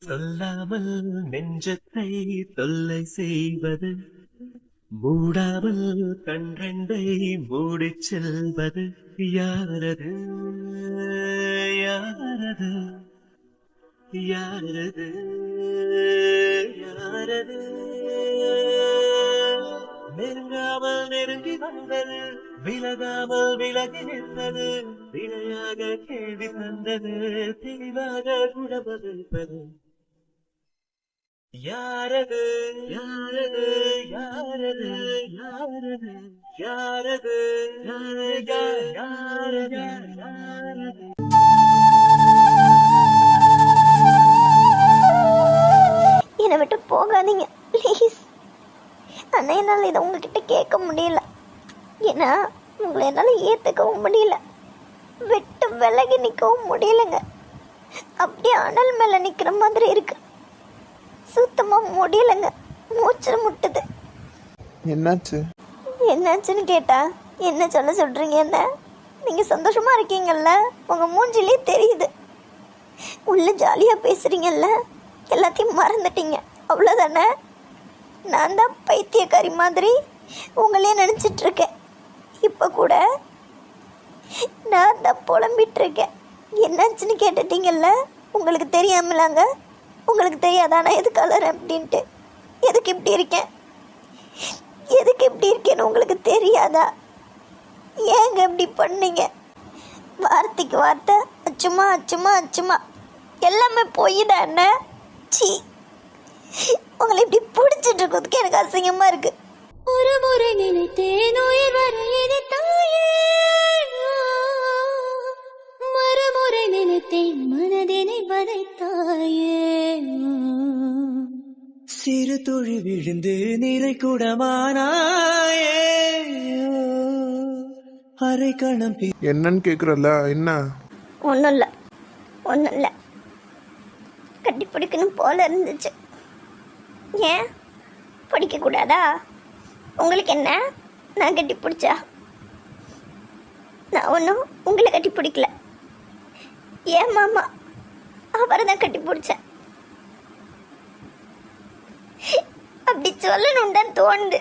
சொல்லாமல் நெஞ்சத்தை தொல்லை செய்வது, மூடாமல் கண்ரெண்டை மூடிச் செல்வது, யாரது யாரது யாரது யாரது? நெருங்காமல் நெருங்கி வந்தது, விலகாமல் விலகி நின்றது, விளையாக கேள்வி தந்தது, தெளிவாக குணமளிப்பது, யாரது யாரது யாரது யாரது யாரது யாரது யாரது? என்னை விட்டு போகாதீங்க ப்ளீஸ். ஆனால் என்னால் இதை உங்ககிட்ட கேட்க முடியல. ஏன்னா உங்களை என்னால் ஏற்றுக்கவும் முடியல, விட்டு விலகி நிற்கவும் முடியலைங்க. அப்படியே அனல் மேலே நிற்கிற மாதிரி இருக்கு. சுத்தமாக முடியலைங்க, மூச்சு முட்டுது. என்னாச்சு? என்னாச்சுன்னு கேட்டா என்ன சொல்கிறீங்க? என்ன நீங்கள் சந்தோஷமாக இருக்கீங்கல்ல, உங்கள் மூஞ்சிலே தெரியுது. உள்ள ஜாலியாக பேசுகிறீங்கல்ல, எல்லாத்தையும் மறந்துட்டீங்க அவ்வளோதானே. நான் தான் பைத்தியக்காரி மாதிரி உங்களே நினச்சிட்ருக்கேன். இப்போ கூட நான் தான் புலம்பிகிட்ருக்கேன். என்னாச்சுன்னு கேட்டுட்டீங்கல்ல, உங்களுக்கு தெரியாமலாங்க? உங்களுக்கு தெரியாதா நான் எதுக்கு அலறேன் அப்படின்ட்டு? எதுக்கு இப்படி இருக்கேன், எதுக்கு இப்படி இருக்கேன்னு உங்களுக்கு தெரியாதா? ஏங்க இப்படி பண்ணீங்க? வார்த்தைக்கு வார்த்தை அச்சுமா அச்சுமா அச்சுமா எல்லாமே போய் தான் என்ன? சி, உங்களை இப்படி பிடிச்சிட்டு இருக்கிறதுக்கு எனக்கு அசிங்கமா இருக்கு. ஒரு முறை நினைத்தேன் உயிர் வர இனித்தாயே, மறுமுறை நினைத்தேன் மனதினை வதைத்தாயே. சிறு துளி விழுந்து நீரை குடமானாயே, அரை கணம் என்னன்னு கேக்குறல்ல? என்ன? ஒன்றும் இல்லை, ஒன்றும் இல்லை. கட்டி பிடிக்கணும் போல இருந்துச்சு. ஏன் பிடிக்கக்கூடாதா? உங்களுக்கு என்ன, நான் கட்டி பிடிச்சா? நான் ஒன்றும் உங்களை கட்டி பிடிக்கல, ஏன் மாமா அவரை தான் கட்டி பிடிச்சேன். அப்படி சொல்லணும் தான் தோணுது.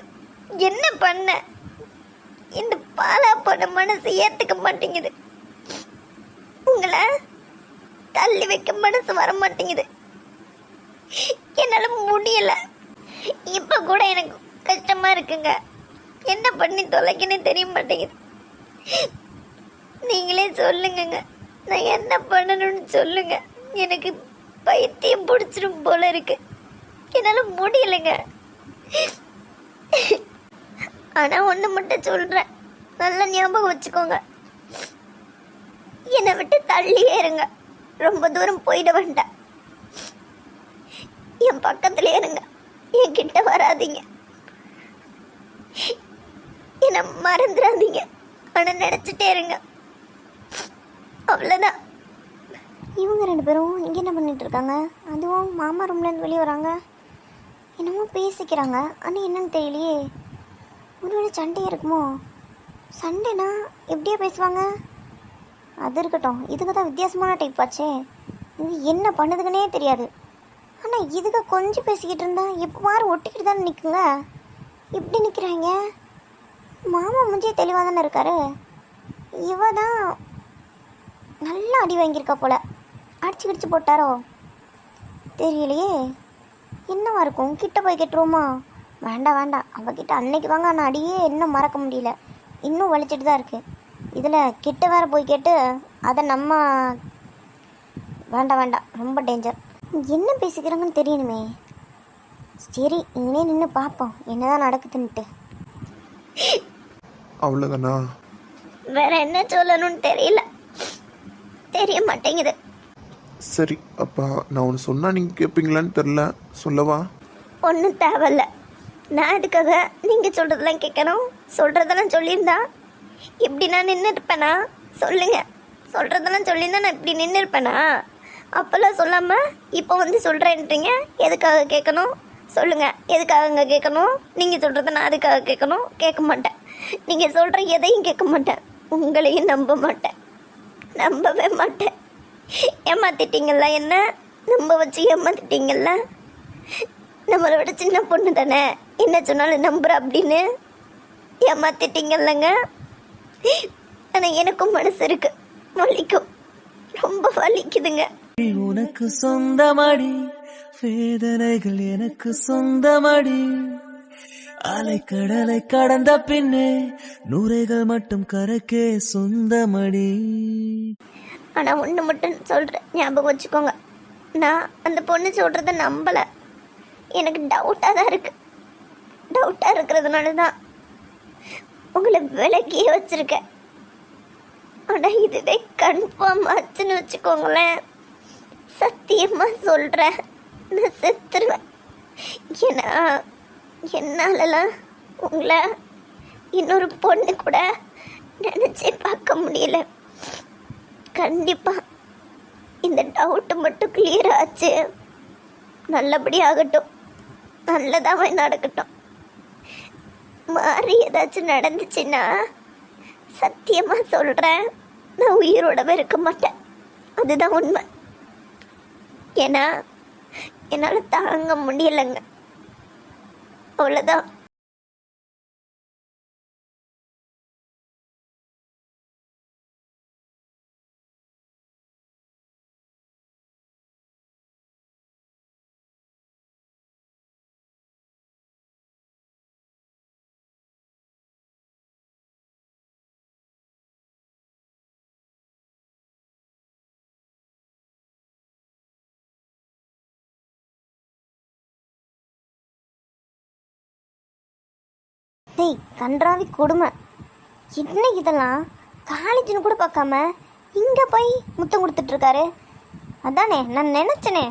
என்ன பண்ண? இந்த பாலா போன மனசு ஏற்றுக்க மாட்டேங்குது. உங்களை தள்ளி வைக்க மனசு வர மாட்டேங்குது. என்னால முடியல. இப்ப கூட எனக்கு கஷ்டமா இருக்குங்க. என்ன பண்ணி தொலைக்கன்னு தெரிய மாட்டேங்குது. நீங்களே சொல்லுங்க, நான் என்ன பண்ணணும்னு சொல்லுங்க. எனக்கு பைத்தியம் பிடிச்சிடும் போல இருக்கு. என்னால முடியலைங்க. ஆனா ஒண்ணு மட்டும் சொல்றேன், நல்லா ஞாபகம் வச்சுக்கோங்க. என்னை விட்டு தள்ளியே இருங்க, ரொம்ப தூரம் போயிட வேண்டாம். என் பக்கத்துல இருங்க, என் கிட்ட வராதீங்க. என்ன மறந்துடாதீங்க, ஆனா நினைச்சிட்டே இருங்க, அவ்வளவுதான். இவங்க ரெண்டு பேரும் இங்கே என்ன பண்ணிட்டு இருக்காங்க? அதுவும் மாமா ரூம்லேருந்து வெளியே வராங்க, என்னமோ பேசிக்கிறாங்க. ஆனால் என்னன்னு தெரியலையே. ஒருவேளை சண்டை இருக்குமோ? சண்டைனா எப்படியா பேசுவாங்க? அது இருக்கட்டும், இதுக்கு தான் வித்தியாசமான டைப் ஆச்சே. இது என்ன பண்ணுதுக்குன்னே தெரியாது. ஆனால் இதுக்கு கொஞ்சம் பேசிக்கிட்டு இருந்தா எப்போ மாறு ஒட்டிக்கிட்டு தானே நிற்குங்க. இப்படி நிற்கிறாங்க. மாமா முஞ்சே தெளிவாக தானே இருக்காரு. இவ தான் நல்லா அடி வாங்கியிருக்கா போல. அடிச்சு கிடிச்சு போட்டாரோ தெரியலையே. என்னவா இருக்கும்? கிட்ட போய் கேட்டுருவோமா? வேண்டாம் வேண்டாம், அவகிட்ட அன்னைக்கு வாங்க ஆனால் அடியே இன்னும் மறக்க முடியல, இன்னும் வலிச்சிட்டு தான் இருக்குது. இதில் கிட்ட வேற போய் கேட்டு அதை நம்ம வேண்டாம் வேண்டாம், ரொம்ப டேஞ்சர். என்ன பேசிக்கிறாங்கன்னு தெரியணுமே. சரி, இங்கே நின்று பார்ப்போம் என்னதான் நடக்குதுன்ட்டு. அவ்வளோதானா? வேற என்ன சொல்லணும்னு தெரியல, தெரிய மாட்டேங்குது. சரி, அப்பா நான் ஒன்று சொன்னால் நீங்கள் கேட்பீங்களான்னு தெரில, சொல்லவா? ஒன்றும் தேவையில்ல. நான் அதுக்காக நீங்கள் சொல்கிறதெல்லாம் கேட்கணும்? சொல்கிறதெல்லாம் சொல்லியிருந்தா இப்படி நான் நின்று இருப்பேனா? சொல்லுங்கள். சொல்கிறதெல்லாம் சொல்லியிருந்தா நான் இப்படி நின்று இருப்பேனா? அப்போல்லாம் சொல்லாமல் இப்போ வந்து சொல்கிறேன்றீங்க. எதுக்காக கேட்கணும் சொல்லுங்கள்? எதுக்காக கேட்கணும்? நீங்கள் சொல்கிறத நான் அதுக்காக கேட்கணும்? கேட்க மாட்டேன். நீங்கள் சொல்கிற எதையும் கேட்க மாட்டேன். உங்களையும் நம்ப மாட்டேன், நம்பவே மாட்டேன். ஏமாத்திட்டீங்களா என்ன? நம்ப வச்சு ஏமாத்திட்டீங்கல்ல. நம்மளை விட சின்ன பொண்ணு தானே, என்ன சொன்னாலும் நம்புற அப்படின்னு ஏமாத்திட்டீங்கல்லங்க. ஆனால் எனக்கும் மனசு இருக்கு, வலிக்கும், ரொம்ப வலிக்குதுங்க. உனக்கு சொந்தமடி, வேதனைகள் எனக்கு சொந்தமடி. அலைக்கடலை கடந்த பின்னே நுரைகள் மட்டும் கரைக்கே சொந்தமடி. ஆனால் ஒன்று மட்டும் சொல்கிறேன், ஞாபகம் வச்சுக்கோங்க. நான் அந்த பொண்ணு சொல்கிறத நம்பலை. எனக்கு டவுட்டாக தான் இருக்கு. டவுட்டாக இருக்கிறதுனால தான் உங்களை விலக்கியே வச்சுருக்கேன். ஆனால் இதுவே கன்ஃபார்ம் ஆச்சுன்னு வச்சுக்கோங்களேன், சத்தியமாக சொல்கிறேன், நான் செத்துருவேன். ஏன்னா என்னாலலாம் உங்களை இன்னொரு பொண்ணு கூட நினச்சே பார்க்க முடியல. கண்டிப்பாக இந்த டவுட்டு மட்டும் கிளியர் ஆச்சு. நல்லபடி ஆகட்டும், நல்லதாகவே நடக்கட்டும். மாறி ஏதாச்சும் நடந்துச்சுன்னா சத்தியமாக சொல்கிறேன், நான் உயிரோடவே இருக்க மாட்டேன். அதுதான் உண்மை. ஏன்னா என்னால் தாங்க முடியலைங்க, அவ்வளோதான். டேய் கன்றாவி கொடுமை, என்ன இதெல்லாம்? காலேஜ்னு கூட பார்க்காம இங்கே போய் முத்தம் கொடுத்துட்ருக்காரு. அதானே நான் நினச்சனே,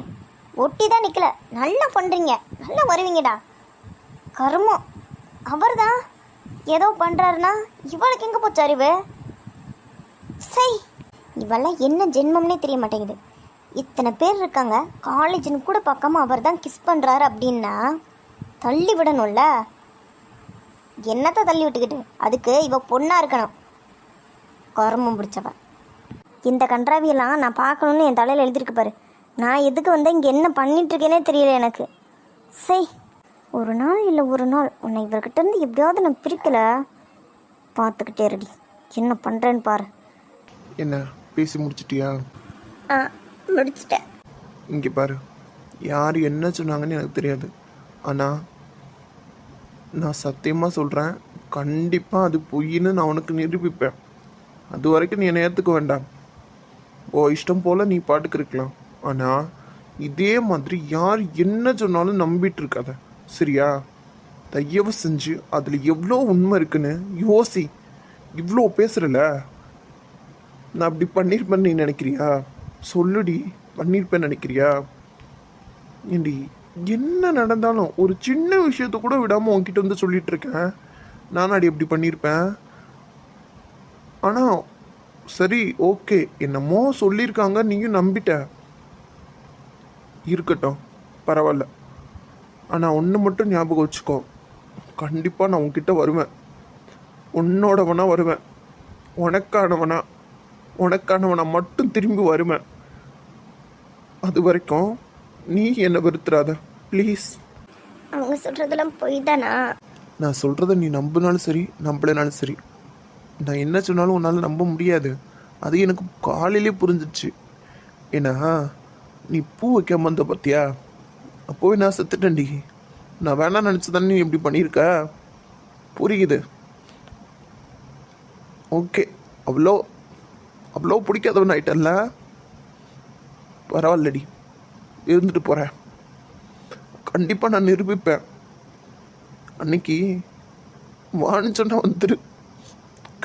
ஒட்டி தான் நிற்கல. நல்லா பண்ணுறீங்க, நல்லா வருவீங்கடா. கருமம், அவர் தான் ஏதோ பண்ணுறாருன்னா இவளுக்கு எங்கே போச்சு அறிவு? சை, இவெல்லாம் என்ன ஜென்மம்னே தெரிய மாட்டேங்குது. இத்தனை பேர் இருக்காங்க, காலேஜ்னு கூட பார்க்காம அவர் தான் கிஸ் பண்ணுறாரு அப்படின்னா தள்ளி விடணும்ல. என்னத்தை தள்ளி விட்டுக்கிட்டு, அதுக்கு இவ பொண்ணாக இருக்கணும். கருமம் பிடிச்சவ. இந்த கன்றாவியெல்லாம் நான் பார்க்கணுன்னு என் தலையில் எழுதிருக்கு பாரு. நான் எதுக்கு வந்தேன், இங்கே என்ன பண்ணிகிட்ருக்கேனே தெரியல எனக்கு. சரி, ஒரு நாள் இல்லை ஒரு நாள் உன்னை இவர்கிட்ட இருந்து எப்படியாவது நான் பிரிக்கலை. பார்த்துக்கிட்டே ரெடி, என்ன பண்ணுறேன்னு பாரு. என்ன பேசி முடிச்சிட்டியா? ஆ, முடிச்சிட்டேன். இங்கே பாரு, யார் என்ன சொன்னாங்கன்னு எனக்கு தெரியாது. ஆனால் நான் சத்தியமாக சொல்கிறேன், கண்டிப்பாக அது பொய்ன்னு நான் உனக்கு நிரூபிப்பேன். அது வரைக்கும் நீ என்னை ஏற்றுக்க வேண்டாம். ஓ இஷ்டம் போல் நீ பாட்டுக்கு இருக்கலாம். ஆனால் இதே மாதிரி யார் என்ன சொன்னாலும் நம்பிட்டு இருக்காத, சரியா? தயவு செஞ்சு அதில் எவ்வளோ உண்மை இருக்குன்னு யோசி. இவ்வளோ பேசுகிறல, நான் அப்படி பண்ணியிருப்பேன்னு நீ நினைக்கிறியா? சொல்லுடி, பண்ணியிருப்பேன்னு நினைக்கிறியா? ஏண்டி, என்ன நடந்தாலும் ஒரு சின்ன விஷயத்த கூட விடாமல் உன்கிட்ட வந்து சொல்லிட்டு இருக்கேன். நான் அடி எப்படி பண்ணியிருப்பேன்? ஆனால் சரி, ஓகே, என்னமோ சொல்லியிருக்காங்க, நீயும் நம்பிட்ட, இருக்கட்டும், பரவாயில்ல. ஆனால் ஒன்று மட்டும் ஞாபகம் வச்சுக்கோ, கண்டிப்பாக நான் உன்கிட்ட வருவேன். உன்னோடவனா வருவேன், உனக்கானவனா மட்டும் திரும்பி வருவேன். அது வரைக்கும் நீ என்னை வெறுத்துறாத ப்ளீஸ். அவங்க சொல்கிறதெல்லாம் பொய் தானா? நான் சொல்கிறத நீ நம்பினாலும் சரி, நம்பலைனாலும் சரி, நான் என்ன சொன்னாலும் உன்னால் நம்ப முடியாது. அது எனக்கு காலையிலே புரிஞ்சிடுச்சு. ஏன்னா நீ பூ வைக்காம வந்த பார்த்தியா, அப்போவே நான் செத்துட்டேன்டி. நான் வேணாம் நினச்சி தானே நீ எப்படி பண்ணியிருக்க, புரியுது? ஓகே, அவ்வளோ பிடிக்காதவன் ஆயிட்டல்ல, பரவாயில்லடி, இருந்துட்டு போகிறேன். கண்டிப்பாக நான் நிரூபிப்பேன். அன்னைக்கு வான்னு சொன்னால் வந்துரு.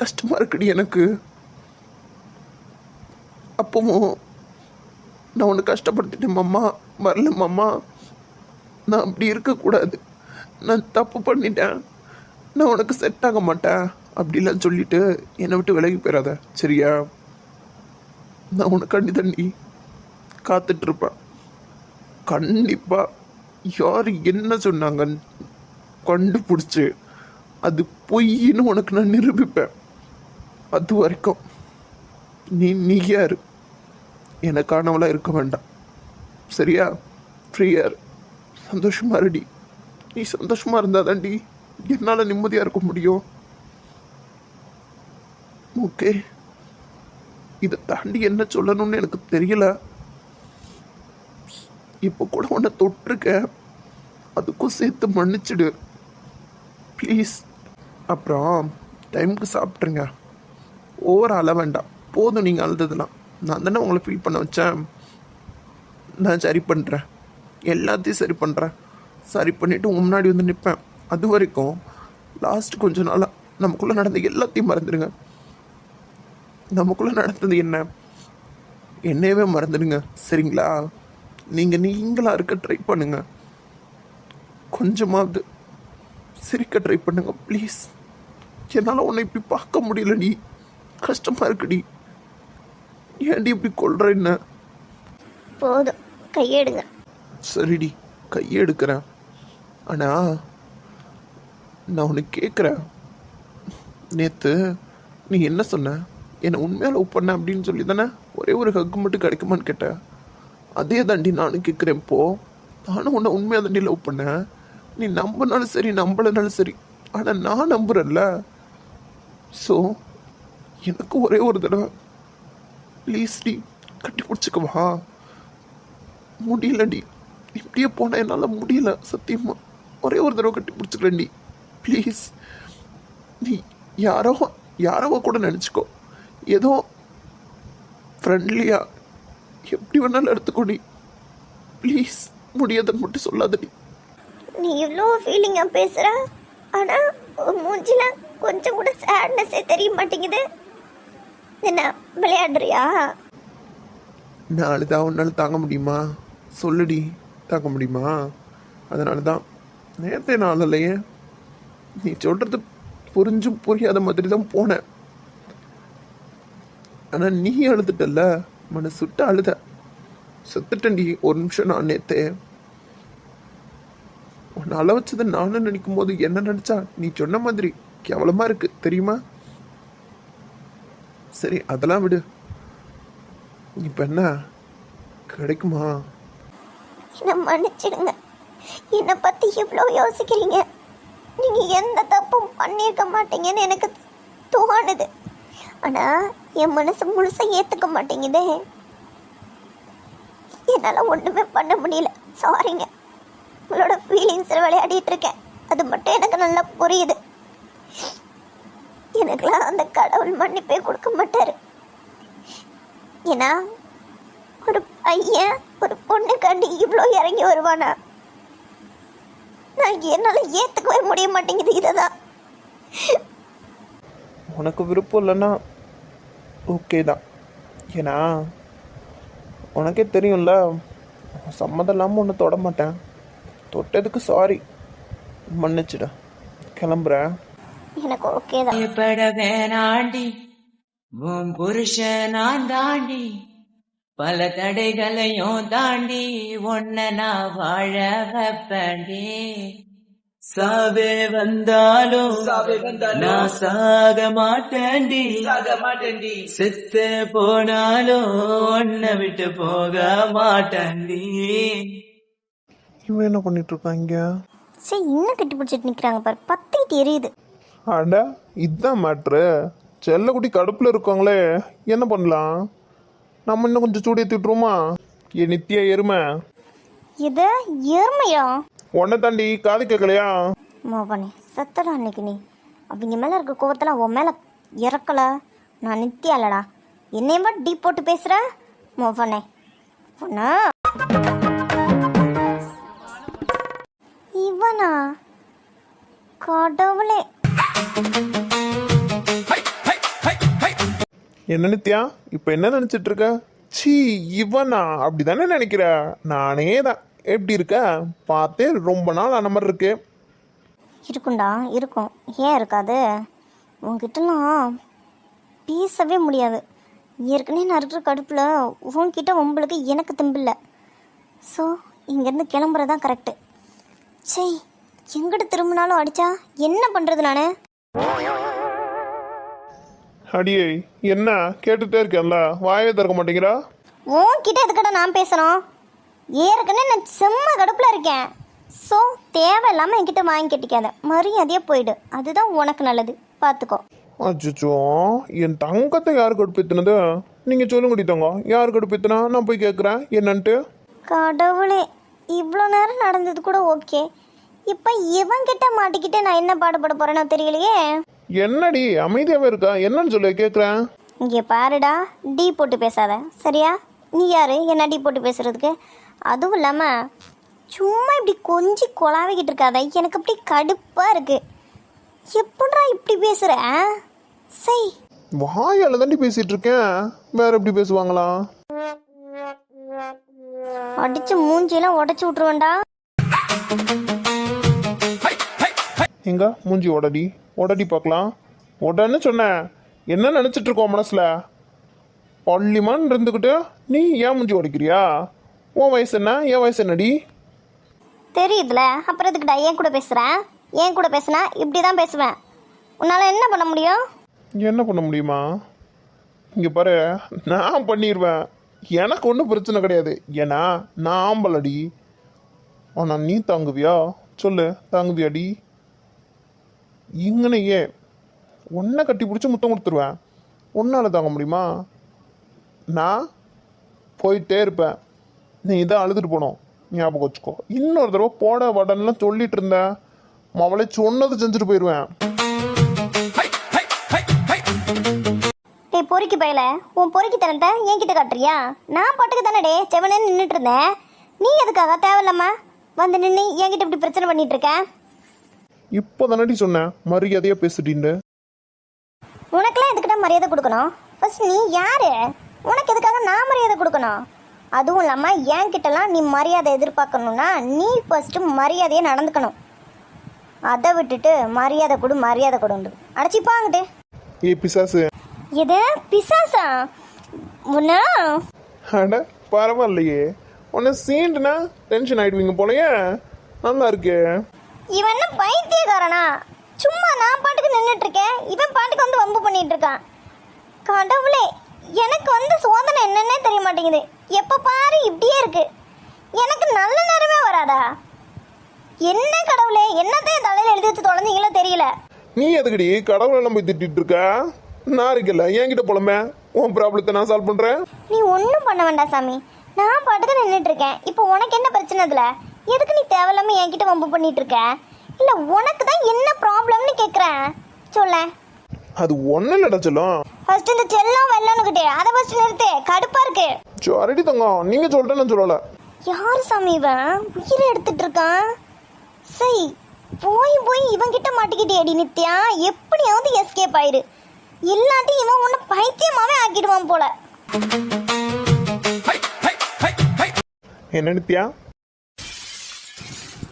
கஷ்டமாக இருக்குடி எனக்கு. அப்பவும் நான் உன்னை கஷ்டப்படுத்திட்டேன் மாமா, வரல மாமா, நான் அப்படி இருக்கக்கூடாது, நான் தப்பு பண்ணிட்டேன், நான் உனக்கு செட் ஆக மாட்டேன் அப்படிலாம் சொல்லிட்டு என்னை விட்டு விலகி போயிடாத, சரியா? நான் உனக்காண்டி தண்ணி காத்துட்ருப்பேன். கண்டிப்பாக யார் என்ன சொன்னாங்கன்னு கண்டுபிடிச்சி அது பொய்ன்னு உனக்கு நான் நிரூபிப்பேன். அது வரைக்கும் நீ யாரு எனக்கானவளாக இருக்க வேண்டாம், சரியா? ஃப்ரீயார், சந்தோஷமா இருடி. நீ சந்தோஷமா இருந்தாதாண்டி என்னால் நிம்மதியாக இருக்க முடியும். ஓகே, இதை தாண்டி என்ன சொல்லணும்னு எனக்கு தெரியல. இப்போ கூட உன்னை தொட்டிருக்கேன், அதுக்கும் சேர்த்து மன்னிச்சிடு ப்ளீஸ். அப்புறம் டைமுக்கு சாப்பிட்ருங்க, ஓவர் அழ வேண்டாம். போதும் நீங்கள் அழுததுலாம். நான் தானே உங்களை ஃபீல் பண்ண வச்சேன். நான் சரி பண்ணுறேன், எல்லாத்தையும் சரி பண்ணுறேன். சரி பண்ணிவிட்டு உங்க முன்னாடி வந்து நிற்பேன். அது வரைக்கும் லாஸ்ட் கொஞ்ச நாளாக நமக்குள்ளே நடந்த எல்லாத்தையும் மறந்துடுங்க. நமக்குள்ளே நடந்தது என்னையவே மறந்துடுங்க, சரிங்களா? நீங்களாக இருக்க ட்ரை பண்ணுங்க, கொஞ்சமாவது சிரிக்க ட்ரை பண்ணுங்க ப்ளீஸ். என்னால் உன்னை இப்படி பார்க்க முடியலடி, கஷ்டமாக இருக்குடி. ஏன்டி இப்படி கொள்ற என்ன? போதும், கையெடுங்க. சரிடி, கையெடுக்கிறேன். ஆனால் நான் உனக்கு கேட்குறேன், நேற்று நீ என்ன சொன்ன? என்னை உண்மையாக லவ் பண்ண அப்படின்னு சொல்லி தானே ஒரே ஒரு ஹக் மட்டும் கிடைக்குமான்னு கேட்டேன். அதே தாண்டி நானும் கேட்குறேன். இப்போது நானும் உன்னை உண்மையாக தாண்டி லவ் பண்ணேன். நீ நம்பினாலும் சரி நம்பலைனாலும் சரி, ஆனால் நான் நம்புறேன்ல. ஸோ எனக்கு ஒரே ஒரு தடவை ப்ளீஸ் டி கட்டி பிடிச்சிக்கவா? முடியலடி, இப்படியே போனால் என்னால் முடியல சத்தியமாக. ஒரே ஒரு தடவை கட்டி பிடிச்சிக்கிறேன்டி ப்ளீஸ். நீ யாரோ கூட நினச்சிக்கோ, ஏதோ ஃப்ரெண்ட்லியாக எப்படி வேணாலும் எடுத்துக்கோடி ப்ளீஸ். முடியாதுன்னு மட்டும் சொல்லாதடி. நீ இவ்வளோ ஃபீலிங்காக பேசுகிற, ஆனால் மூஞ்சில கொஞ்சம் கூட சேட்னஸே தெரிய மாட்டேங்குது. என்ன விளையாடுறியா? நான் அழுதா உன்னால் தாங்க முடியுமா? சொல்லுடி, தாங்க முடியுமா? அதனால தான் நேரத்தை நான் அழலையே. நீ சொல்கிறது புரிஞ்சும் புரியாத மாதிரி தான் போனேன். ஆனால் நீ அழுதுட்டல்ல, மனசு சுட்டு அழுத. செத்துட்டேன்டி ஒரு நிமிஷம். நான் நேத்தே உன்னை அழ வச்சதை நானும் நினைக்கும் போது என்ன நினச்சா நீ சொன்ன மாதிரி கேவலமாக இருக்கு தெரியுமா? சரி, அதெல்லாம் விடு. இப்போ என்ன கிடைக்குமா? என்னை மன்னிச்சிடுங்க. என்னை பற்றி இவ்வளோ யோசிக்கிறீங்க. நீங்கள் எந்த தப்பும் பண்ணியிருக்க மாட்டீங்கன்னு எனக்கு தோணுது. ஆனால் என் மனசு முழுசாக ஏற்றுக்க மாட்டேங்குதே. என்னால் ஒன்றுமே பண்ண முடியல. சாரிங்க. உங்களோட ஃபீலிங்ஸில் விளையாடிட்டு இருக்கேன், அது மட்டும் எனக்கு நல்லா புரியுது. எனக்குலாம் அந்த கடவுள் மன்னிப்பே கொடுக்க மாட்டார். ஏன்னா ஒரு பையன் ஒரு பொண்ணுக்காண்டி இவ்வளோ இறங்கி வருவானா? நான் என்னால் ஏற்றுக்கவே முடிய மாட்டேங்குது. இதை தான். உனக்கு விருப்பம் இல்லைன்னா ஓகே தான். ஏன்னா உனக்கே தெரியும்ல, சம்மதம் இல்லாமல் ஒன்று தொட மாட்டேன். தொட்டதுக்கு சாரி, மன்னிச்சிட. கிளம்புறேன். எனக்கு ஓகே தான். பயப்பட வேணாண்டி, உன் புருஷன் நான் தாண்டி, பல தடைகளையும் தாண்டி உன்னை நான் வாழ வைப்பேன்டி. சாவே வந்தாலும் நான் சாக மாட்டேன்டி, செத்து போனாலும் உன்னை விட்டு போக மாட்டேன்டி. இவன் என்ன பண்ணிட்டு இருக்கான் இங்க? சரி, இன்னும் கட்டி பிடிச்சிட்டு நிற்கிறாங்க பாரு, பத்திட்டு எரியுது. அட, இதுதான் மேட்ரு. செல்லக்குட்டி கடுப்பில் இருக்காங்களே, என்ன பண்ணலாம்? நம்ம இன்னும் கொஞ்சம் சூடு ஏற்றிட்டுருமா? ஏ நித்தியா எருமை, இது எருமையா? உன்னை தாண்டி காது கேட்கலையா? மோகனே சத்தடா. அன்னைக்கு நீ அவங்க மேலே இருக்க கோவத்தில் உன் மேலே இறக்கலை. நான் நித்தியா இல்லடா. என்னையமா டீ போட்டு பேசுகிற மோகனே? பொண்ணா இவனா? கடவுளே. என்ன நித்யா, இப்போ என்ன நினச்சிட்டு இருக்க? சீ, இவனா? அப்படி தானே நினைக்கிற? நானே தான். எப்படி இருக்க? பார்த்தே ரொம்ப நாள் ஆன மாதிரி இருக்கு. இருக்கும்டா, இருக்கும். ஏன் இருக்காது? உங்ககிட்டலாம் பேசவே முடியாது. ஏற்கனவே நான் இருக்கிற கடுப்பில் உங்ககிட்ட உங்களுக்கு எனக்கு தெம்பில்லை. ஸோ இங்கேருந்து கிளம்புறதான் கரெக்டு. சரி, எங்கிட்ட திரும்பினாலும் அடித்தா என்ன பண்ணுறது நான்? அடியே, என்ன கேட்டுகிட்டே இருக்கேன்ல, வாயே திறக்க மாட்டேங்கிறா? உன்கிட்ட எதுக்கடா நான் பேசணும்? ஏற்கனவே நான் செம்ம கடுப்பில் இருக்கேன். ஸோ தேவையில்லாமல் என்கிட்ட வாங்கி கட்டிக்காத, மரியாதையாக போயிடு. அதுதான் உனக்கு நல்லது, பார்த்துக்கோ. அச்சோ, என் தங்கத்தை யார் கடுப்பேத்துனது? நீங்கள் சொல்லுங்கடி தங்கம், யார் கடுப்பேத்துனா? நான் போய் கேட்குறேன் என்னன்ட்டு. கடவுளே, இவ்வளோ நேரம் நடந்தது கூட ஓகே, இப்போ இவன்கிட்ட மாட்டிக்கிட்டு நான் என்ன பாடுபட போகிறேன்னு தெரியலையே. என்னடி அமைதியாகவே இருக்கா? என்னன்னு சொல்லி கேட்குறேன். இங்கே பாருடா, டீ போட்டு பேசாத சரியா? நீ யாரு என்ன டீ போட்டு பேசுறதுக்கு? அதுவும் இல்லாமல் சும்மா இப்படி கொஞ்சம் கொலாவிக்கிட்டு இருக்காத, எனக்கு அப்படி கடுப்பாக இருக்கு. எப்படா இப்படி பேசுற? சரி, வாயால் தாண்டி பேசிட்டு இருக்கேன், வேற எப்படி பேசுவாங்களா? அடிச்சு மூஞ்சியெல்லாம் உடச்சி விட்டுருவேன்டா. எங்க மூஞ்சி உடடி உடடி பார்க்கலாம். உடன்னு சொன்னேன். என்ன நினச்சிட்டு இருக்கோம் மனசில்? பள்ளிமான் இருந்துக்கிட்டு நீ ஏன் மூஞ்சி உடைக்கிறியா? உன் வயசு என்ன, என் வயசு என்னடி? தெரியுதுல, அப்புறம் எதுக்குடா என் கூட பேசுகிறேன்? என் கூட பேசுனா இப்படி தான் பேசுவேன். உன்னால் என்ன பண்ண முடியும்? என்ன பண்ண முடியுமா? இங்கே பாரு, நான் பண்ணிடுவேன், எனக்கு ஒன்றும் பிரச்சனை கிடையாது. ஏன்னா நான் ஆம்பளடி. ஆனால் நீ தாங்குவியா? சொல்லு, தாங்குவியாடி? இங்கனையே ஒன்றை கட்டி பிடிச்சி முத்தம் கொடுத்துருவேன். ஒன்றால் தாங்க முடியுமா? நான் போயிட்டே இருப்பேன், நீ இதை அழுதுட்டு போனோம். ஞாபகம் வச்சுக்கோ. இன்னொரு தடவை போட வடன்லாம் சொல்லிட்டு இருந்தேன், அவளை சொன்னது செஞ்சுட்டு போயிடுவேன். டேய் பொறுக்கி பையல, உன் பொறுக்கி தரண்ட என்கிட்ட காட்டுறியா? நான் பாட்டுக்கு தானே டே செவனே நின்றுட்டு இருந்தேன். நீ எதுக்காக தேவையில்லாம வந்து நின்று என்கிட்ட இப்படி பிரச்சனை பண்ணிட்டு இருக்க? இப்போ தானடி சொன்னேன் மரியாதையாக பேசுடின்னு. உனக்கெல்லாம் எதுக்கிட்ட மரியாதை கொடுக்கணும்? ஃபர்ஸ்ட் நீ யாரு? உனக்கு எதுக்காக நான் மரியாதை கொடுக்கணும்? அதுவும் இல்லாமல் என்கிட்டலாம் நீ மரியாதை எதிர்பார்க்கணும்னா நீ ஃபர்ஸ்ட் மரியாதையை நடந்துக்கணும். அதை விட்டுட்டு மரியாதை கொடு மரியாதை கொடுண்டு அடைச்சிப்பாங்கிட்டு. ஏ பிசாசு! எது பிசாசா? உன்னா அட பரவாயில்லையே, உன்னை சீண்டுனா டென்ஷன் ஆயிடுவீங்க போலயே. நல்லா இருக்கே. இவன் என்ன பைத்தியக்காரனா? சும்மா நான் பாட்டுக்கு நின்றுட்டு இருக்கேன், இவன் பாட்டுக்கு வந்து வம்பு பண்ணிட்டு இருக்கான். கடவுளே, எனக்கு வந்து சோதனை என்னன்னே தெரிய மாட்டேங்குது. எப்போ பாரு இப்படியே இருக்கு. எனக்கு நல்ல நேரமே வராதா? என்ன கடவுளே, என்னதான் தலையில எழுதி வச்சு தொலைஞ்சிங்களோ தெரியல. நீ எதுக்கடி கடவுளெல்லாம் போய் திட்டிட்டு இருக்க? நான் இருக்கல, என்கிட்ட போலமே. உன் ப்ராப்ளத்தை நான் சால்வ் பண்றேன். நீ ஒன்றும் பண்ண வேண்டாம் சாமி, நான் பாட்டுக்கு நின்றுட்டு இருக்கேன். இப்போ உனக்கு என்ன பிரச்சனை? இதுல எதுக்கு நீ தேவையில்லாம என்கிட்ட வம்பு பண்ணிட்டு இருக்க? இல்ல உனக்கு தான் என்ன ப்ராப்ளம்னு கேக்குறேன், சொல்ல. அது ஒன்னும் இல்லடா சொல்லும். ஃபர்ஸ்ட் இந்த செல்லம் வெள்ளனுக்கிட்டே அதை ஃபர்ஸ்ட் நிறுத்து, கடுப்பா இருக்கு. சரிடி தங்கம், நீங்க சொல்லிட்டு நான் சொல்லல. யார் சாமி இவன் உயிரை எடுத்துட்டு இருக்கான்? சரி, போய் போய் இவன் கிட்ட மாட்டிக்கிட்டேடி நித்யா. எப்படியாவது எஸ்கேப் ஆயிரு, இல்லாட்டி இவன் உன்னை பைத்தியமாவே ஆக்கிடுவான் போல. என்ன நித்யா?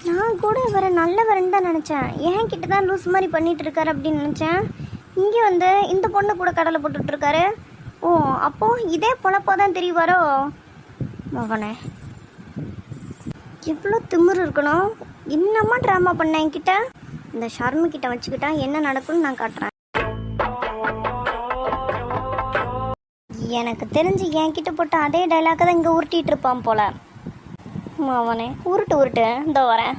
நான் கூட இவரை நல்லவரன்னு தான் நினச்சேன். ஏன் கிட்ட தான் லூஸ் மாதிரி பண்ணிட்டு இருக்காரு அப்படின்னு நினச்சேன். இங்கே வந்து இந்த பொண்ணு கூட கடலை போட்டுட்டு இருக்காரு. ஓ, அப்போ இதே பொழப்போ தான் தெரியுவாரோ மகனே. இவ்வளோ திமிரு இருக்கணும். இன்னமா ட்ராமா பண்ண என்கிட்ட. இந்த ஷர்மு கிட்ட வச்சுக்கிட்டா என்ன நடக்கும்னு நான் காட்டுறேன். எனக்கு தெரிஞ்சு என்கிட்ட போட்ட அதே டைலாக தான் இங்கே உருட்டிட்டு இருப்பான் போல. அவனே உருட்டு உருட்டு, இந்த வரேன்.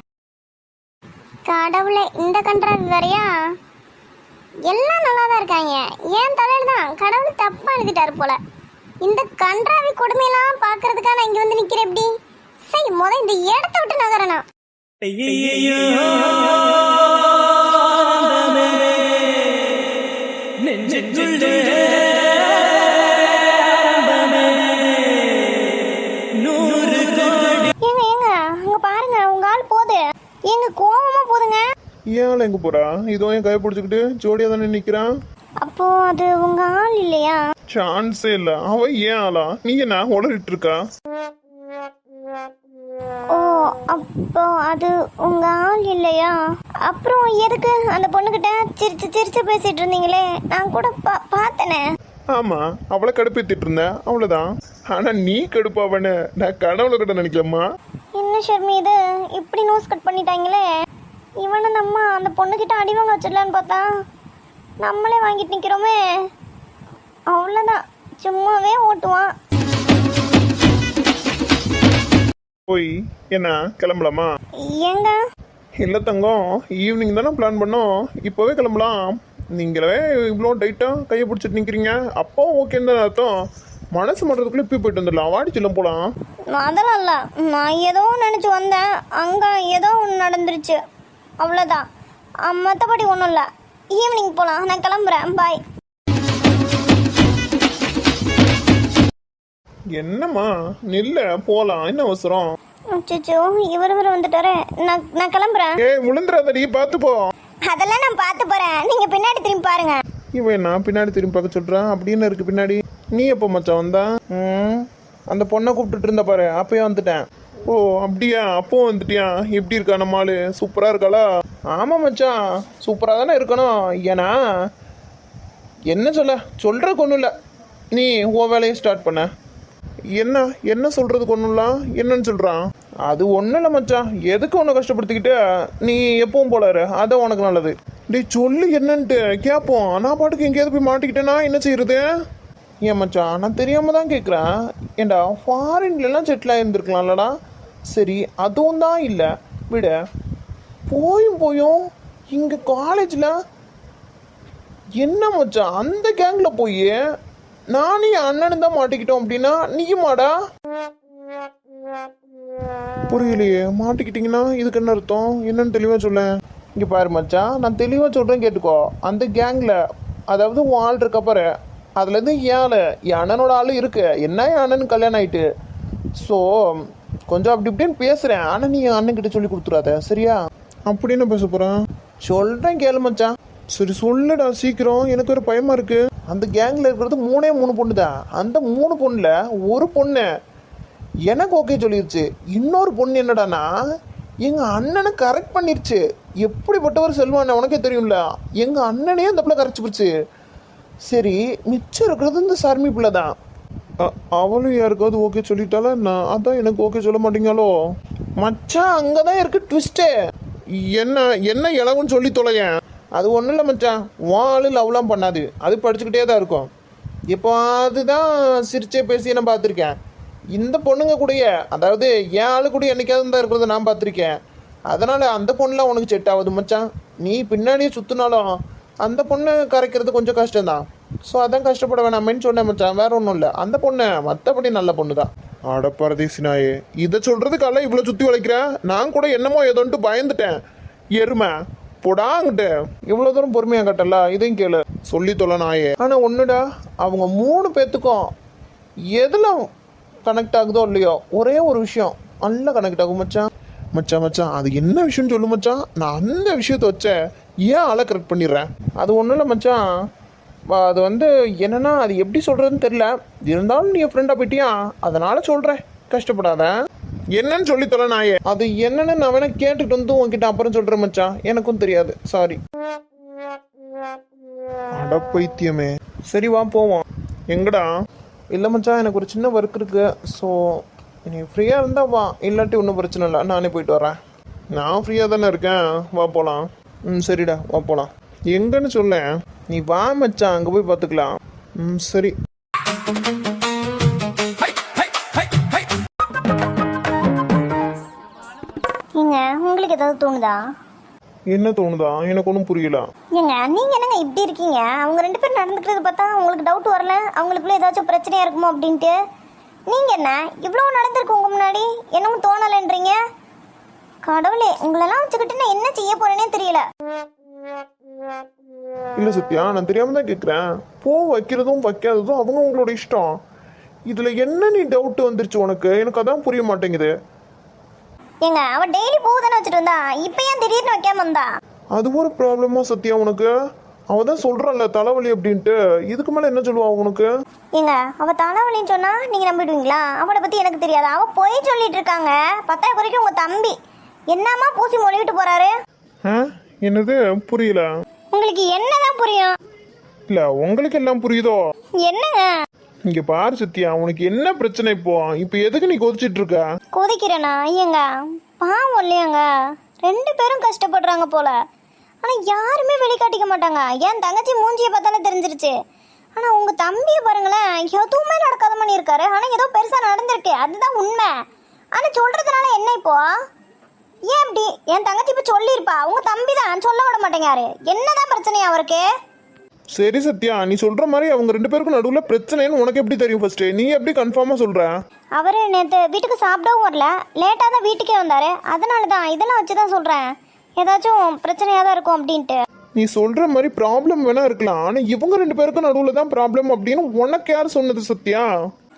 கடவுளே, இந்த கண்ட்ராவி வேறையா? எல்லாம் நல்லா தான் இருக்காங்க, ஏன் தலையில தான் கடவுள் தப்பா எழுதிட்டாரு போல. இந்த கண்ட்ராவி கொடுமையெல்லாம் பாக்குறதுக்காக நான் இங்க வந்து நிக்கிறேன். எப்படி சரி, இந்த இடத்த விட்டு நகரனா? ஏன் எங்க போறா? இதோ என் கையை பிடிச்சிக்கிட்டு ஜோடியா தானே நிக்கிறான். அப்போ அது உங்க ஆள் இல்லையா? சான்ஸே இல்ல. அவ ஏன் ஆளா? நீ என்ன உளறிட்டு இருக்கா? ஓ, அப்போ அது உங்க ஆள் இல்லையா? அப்புறம் எதுக்கு அந்த பொண்ணுகிட்ட சிரிச்சு சிரிச்சு பேசிட்டு இருந்தீங்களே? நான் கூட பார்த்தனே. ஆமா, அவளை கடுப்பேத்திட்டு இருந்தேன், அவ்வளவுதான். ஆனா நீ கடுப்பாவன்னு நான் கடவுளை கிட்ட நினைக்கலம்மா. என்ன ஷர்மி இது இப்படி நோஸ் கட் பண்ணிட்டாங்களே? இவனை நம்ம அந்த பொண்ணுகிட்ட அடி வாங்க வச்சிடலான்னு பார்த்தா நம்மளே வாங்கிட்டு நிற்கிறோமே. அவ்வளோதான், சும்மாவே ஓட்டுவான். போய் என்ன கிளம்பலாமா? ஏங்க இல்லை தங்கம், ஈவினிங் தானே பிளான் பண்ணோம், இப்போவே கிளம்பலாம். நீங்களே இவ்வளோ டைட்டாக கையை பிடிச்சிட்டு நிற்கிறீங்க, அப்போ ஓகேன்னு தான் அர்த்தம். மனசு மாட்டுறதுக்குள்ளே இப்போ போயிட்டு வந்துடலாம், வாடி செல்லம் போகலாம். அதெல்லாம் இல்லை, நான் ஏதோ நினச்சி வந்தேன், அங்கே ஏதோ ஒன்று நடந்துருச்சு, அவ்வளோதான். மற்றபடி ஒன்றும் இல்லை. ஈவினிங் போகலாம், நான் கிளம்புறேன், பாய். என்னம்மா நில்ல, போகலாம், என்ன அவசரம்? அச்சோ, இவர் வந்துட்டாரு. நான் கிளம்புறேன். விழுந்துடாதடி, பார்த்து போ. அதெல்லாம் நான் பார்த்து போகிறேன், நீங்கள் பின்னாடி திரும்பி பாருங்க. இவன் நான் பின்னாடி திரும்பி பார்க்க சொல்கிறான், அப்படின்னு இருக்கு பின்னாடி. நீ எப்போ மச்சான் வந்தா? அந்த பொண்ணை கூப்பிட்டுட்டு இருந்த பாரு, அப்பயே வந்துட்டேன். ஓ அப்படியா, அப்போ வந்துட்டியா? எப்படி இருக்கா நம்ம ஆளு? சூப்பராக இருக்காளா? ஆமாம் மச்சான், சூப்பராக தானே இருக்கணும். ஏன்னா என்ன சொல்கிறதுக்கு ஒன்றும் இல்லை, நீ உன் வேலையை ஸ்டார்ட் பண்ண. என்ன சொல்கிறதுக்கு ஒன்றும் இல்லை, என்னன்னு சொல்கிறான்? அது ஒன்றும் இல்லை மச்சான், எதுக்கு ஒன்று கஷ்டப்படுத்திக்கிட்டு நீ எப்பவும் போலாரு, அதான் உனக்கு நல்லது. டே சொல்லு என்னன்ட்டு கேட்போம். நான் பாட்டுக்கு எங்கேயாவது போய் மாட்டிக்கிட்டேன்னா என்ன செய்யறது? ஏன் மச்சான், நான் தெரியாமல் தான் கேட்குறேன். ஏண்டா ஃபாரின்லாம் செட்டில் ஆகிருந்துருக்கலாம்லடா. சரி அதுவும் தான் இல்லை விட, போயும் இங்கே காலேஜில் என்ன மச்சான் அந்த கேங்கில் போய் நானும் என் அண்ணனும் தான் மாட்டிக்கிட்டோம் அப்படின்னா நீயுமாடா? புரியலையே, மாட்டிக்கிட்டீங்கன்னா இதுக்கு என்ன அர்த்தம், என்னன்னு தெளிவாக சொல்ல. இங்கே பாரு மச்சான், நான் தெளிவாக சொல்கிறேன் கேட்டுக்கோ. அந்த கேங்கில், அதாவது உன் ஆள் இருக்க பாரு, அதுலேருந்து என் அண்ணனோட ஆள் இருக்கு. என்ன என் அண்ணனுக்கு கல்யாணம் ஆயிட்டு. ஸோ கொஞ்சம் அப்படி இப்படின்னு பேசுகிறேன், ஆனால் நீ என் அண்ணன்கிட்ட சொல்லி கொடுத்துடாத, சரியா? அப்படின்னு பேச போகிறேன். சொல்கிறேன் கேளு மச்சான். சரி சொல்லுடா சீக்கிரம், எனக்கு ஒரு பயமாக இருக்கு. அந்த கேங்கில் இருக்கிறது 3 பொண்ணு தான். அந்த 3 பொண்ணுல ஒரு பொண்ணு எனக்கு ஓகே சொல்லிருச்சு. இன்னொரு பொண்ணு என்னடானா எங்கள் அண்ணனை கரெக்ட் பண்ணிருச்சு. எப்படிப்பட்டவர் செல்வான உனக்கே தெரியும்ல, எங்கள் அண்ணனே அந்த பிள்ளை கரைச்சி போச்சு. சரி மிச்சம் இருக்கிறது இந்த சர்மி பிள்ளை தான். அவளும் யாருக்காவது ஓகே சொல்லிட்டால, நான் அதான் எனக்கு ஓகே சொல்ல மாட்டீங்களோ மச்சான். அங்கே தான் இருக்கு ட்விஸ்ட்டு. என்ன இளவுன்னு சொல்லி தொலையேன். அது ஒன்றும் இல்லை மச்சான், வாழு லவ்லாம் பண்ணாது, அது படிச்சுக்கிட்டே தான் இருக்கும். இப்போ அதுதான் சிரிச்சே பேசி நான் பார்த்துருக்கேன். இந்த பொண்ணுங்க கூடயே, அதாவது என் ஆளு கூட என்னைக்காவது தான் இருக்கிறத நான் பார்த்துருக்கேன். அதனால் அந்த பொண்ணுலாம் உனக்கு செட் ஆகுது மச்சான். நீ பின்னாடியே சுற்றினாலும் அந்த பொண்ணு கரைக்கிறது கொஞ்சம் கஷ்டம்தான். ஸோ அதான் கஷ்டப்பட வேணாமேன்னு சொன்னேன் மச்சான், வேற ஒன்றும் இல்லை. அந்த பொண்ணு மற்றபடி நல்ல பொண்ணு தான். ஆட பரதேசி நாயே, இதை சொல்கிறதுக்கால இவ்வளோ சுற்றி வளைக்கிறேன். நான் கூட என்னமோ ஏதோன்ட்டு பயந்துட்டேன். எருமை போடாங்கிட்ட இவ்வளோ தூரம் பொறுமையாக கட்டல, இதையும் கேளு சொல்லி தொலை நாயே. ஆனால் ஒன்றுடா, அவங்க 3 பேர்த்துக்கும் எதில் கனெக்ட் ஆகுதோ இல்லையோ, ஒரே ஒரு விஷயம் நல்லா கனெக்ட் ஆகும் மச்சான். மச்சான் அது என்ன விஷயம்னு சொல்லு மச்சான். நான் அந்த விஷயத்த வச்ச ஏன் ஆளை கரெக்ட் பண்ணிடுறேன். அது ஒன்றும் இல்லை மச்சான், அது வந்து என்னன்னா, அது எப்படி சொல்கிறதுன்னு தெரில. இருந்தாலும் நீ என் ஃப்ரெண்டாக போயிட்டியா, அதனால் சொல்கிறேன், கஷ்டப்படாத. என்னன்னு சொல்லி தொலை நாயே. அது என்னன்னு நான் வேணா கேட்டுட்டு வந்து உன்கிட்ட அப்புறம் சொல்கிறேன் மச்சான், எனக்கும் தெரியாது, சாரி. அட பைத்தியமே. சரி வா போவோம். எங்கடா? இல்லை மச்சான், எனக்கு ஒரு சின்ன ஒர்க் இருக்கு. ஸோ நீ ஃப்ரீயாக இருந்தால் வா, இல்லாட்டி ஒன்றும் பிரச்சனை இல்லை, நானே போயிட்டு வரேன். நான் ஃப்ரீயாக தானே இருக்கேன், வா போகலாம். சரிடா வா போகலாம். எங்கன்னு சொல்ல, நீ வா மச்சான், அங்கே போய் பார்த்துக்கலாம். சரி. ஏங்க உங்களுக்கு ஏதாவது தோணுதா? என்ன தோணுதா? எனக்கு ஒன்றும் புரியல. ஏங்க நீங்கள் என்னங்க இப்படி இருக்கீங்க? அவங்க 2 பேரும் நடந்துக்கிறது பார்த்தா உங்களுக்கு டவுட் வரல, அவங்களுக்குள்ள ஏதாச்சும் பிரச்சனையாக இருக்குமோ அப்படின்ட்டு? நீங்கள் என்ன இவ்வளோ நடந்திருக்கு உங்கள் முன்னாடி, என்னவும் தோணலைன்றீங்க? கடவுளே, உங்களெல்லாம் வச்சுக்கிட்டு நான் என்ன செய்ய போறேனே தெரியல. இல்லை சத்யா, நான் தெரியாம தான் கேட்குறேன். பூ வைக்கிறதும் வைக்காததும் அவங்க உங்களோட இஷ்டம். இதில் என்ன நீ டவுட் வந்துருச்சு உனக்கு? எனக்கு அதான் புரிய மாட்டேங்குது. ஏங்க அவ டெய்லி பூ தானே வச்சுட்டு வந்தா, இப்போ ஏன் திடீர்னு வைக்காம வந்தா? அது ஒரு ப்ராப்ளமா சத்யா உனக்கு? அவ தான் சொல்றான்ல தலைவலி அப்படின்ட்டு, இதுக்கு மேலே என்ன சொல்லுவா உனக்கு? ஏங்க அவ தலைவலின்னு சொன்னா நீங்க நம்பிடுவீங்களா? அவளை பத்தி எனக்கு தெரியாது, அவ போய் சொல்லிட்டு இருக்காங்க. 10 வரைக்கும் உங்க தம்பி என்னமா பூசி மொழிவிட்டு போறாரு. என்னது புரியல? உங்களுக்கு என்னதான் புரியும்? இல்ல உங்களுக்கு எல்லாம் புரியுதோ? என்னங்க? இங்க பாரு சத்யா, உனக்கு என்ன பிரச்சனை இப்போ எதுக்கு நீ கொதிச்சிட்டு இருக்க? கொதிக்கிறேனா? ஐயங்க பாவம் இல்லையாங்க, 2 பேரும் கஷ்டப்படுறாங்க போல. ஆனா யாருமே வெளிக்காட்டிக்க மாட்டாங்க. என் தங்கச்சி மூஞ்சியை பார்த்தாலே தெரிஞ்சிருச்சு. ஆனா உங்க தம்பியை பாருங்களேன், எதுவுமே நடக்காத மாதிரி இருக்காரு. ஆனா ஏதோ பெருசா நடந்திருக்கு, அதுதான் உண்மை. ஆனால் சொல்கிறதுனால என்ன இப்போ? ஏன் அப்படி? என் தங்கச்சி இப்போ சொல்லியிருப்பா, உங்கள் தம்பி தான் சொல்ல விட மாட்டேங்காரு. என்னதான் பிரச்சனையா அவருக்கு? சரி சத்யா, நீ சொல்ற மாதிரி அவங்க 2 பேருக்கும் நடுவில் பிரச்சனைன்னு உனக்கு எப்படி தெரியும்? ஃபர்ஸ்ட் நீ எப்படி கன்ஃபார்மா சொல்ற? அவர் நேற்று வீட்டுக்கு சாப்பிடவும் வரல, லேட்டாக தான் வீட்டுக்கே வந்தார். அதனால தான் இதெல்லாம் வச்சு தான் சொல்கிறேன், ஏதாச்சும் பிரச்சனையாக தான் இருக்கும் அப்படின்ட்டு. நீ சொல்ற மாதிரி ப்ராப்ளம் வேணா இருக்கலாம், ஆனால் இவங்க 2 பேருக்கும் நடுவில் தான் ப்ராப்ளம் அப்படின்னு உனக்கு யார் சொன்னது சத்யா?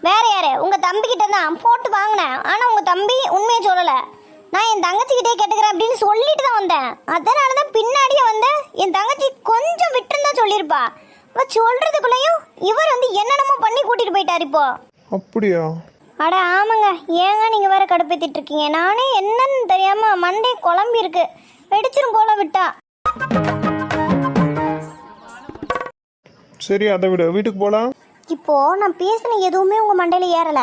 வேற யாரு? உங்கள் தம்பிக்கிட்ட தான் போட்டு வாங்கினேன். ஆனால் உங்கள் தம்பி உண்மையை சொல்லலை. நான் என் தங்கச்சிக்கிட்டே கேட்டுக்கிறேன் அப்படின்னு சொல்லிட்டு தான் வந்தேன். அதனால தான் பின்னாடியே வந்து என் தங்கச்சி கொஞ்சம் விட்டுருந்தா சொல்லியிருப்பா. அவ சொல்றதுக்குள்ளேயும் இவர் வந்து என்னென்னமோ பண்ணி கூட்டிட்டு போயிட்டார் இப்போ. அப்படியா? அட ஆமாங்க, ஏங்க நீங்கள் வேற கடுப்பேத்திட்டு இருக்கீங்க. நானே என்னன்னு தெரியாம மண்டே குழம்பி இருக்கு, வெடிச்சிரும் போல விட்டா. சரி, அதை விட வீட்டுக்கு போலாம். இப்போ நான் பேசின எதுவுமே உங்க மண்டையில ஏறல.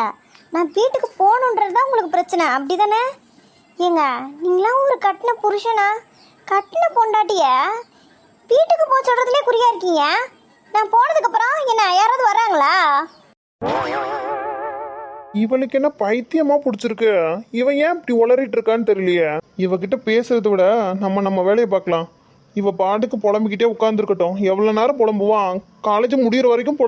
நான் வீட்டுக்கு போகணுன்றது தான் உங்களுக்கு பிரச்சனை, அப்படிதானே? ஏங்க, நீங்களாம் ஒரு கட்டின புருஷனா, கட்டின பொண்டாட்டிய வீட்டுக்கு போக சொல்றதுலேயே குறியா இருக்கீங்க. நான் போனதுக்கு அப்புறம் என்ன யாராவது வராங்களா? இவளுக்கு என்ன பைத்தியமா பிடிச்சிருக்கு? இவன் ஏன் இப்படி உளறிட்டு இருக்கான்னு தெரியலையே. இவகிட்ட பேசுறதை விட நம்ம வேலையை பார்க்கலாம். இவ பாட்டுக்கு புலம்பிக்கிட்டே உட்காந்துருக்கட்டும். எவ்வளோ நேரம் புலம்புவான்? காலேஜ் முடிகிற வரைக்கும்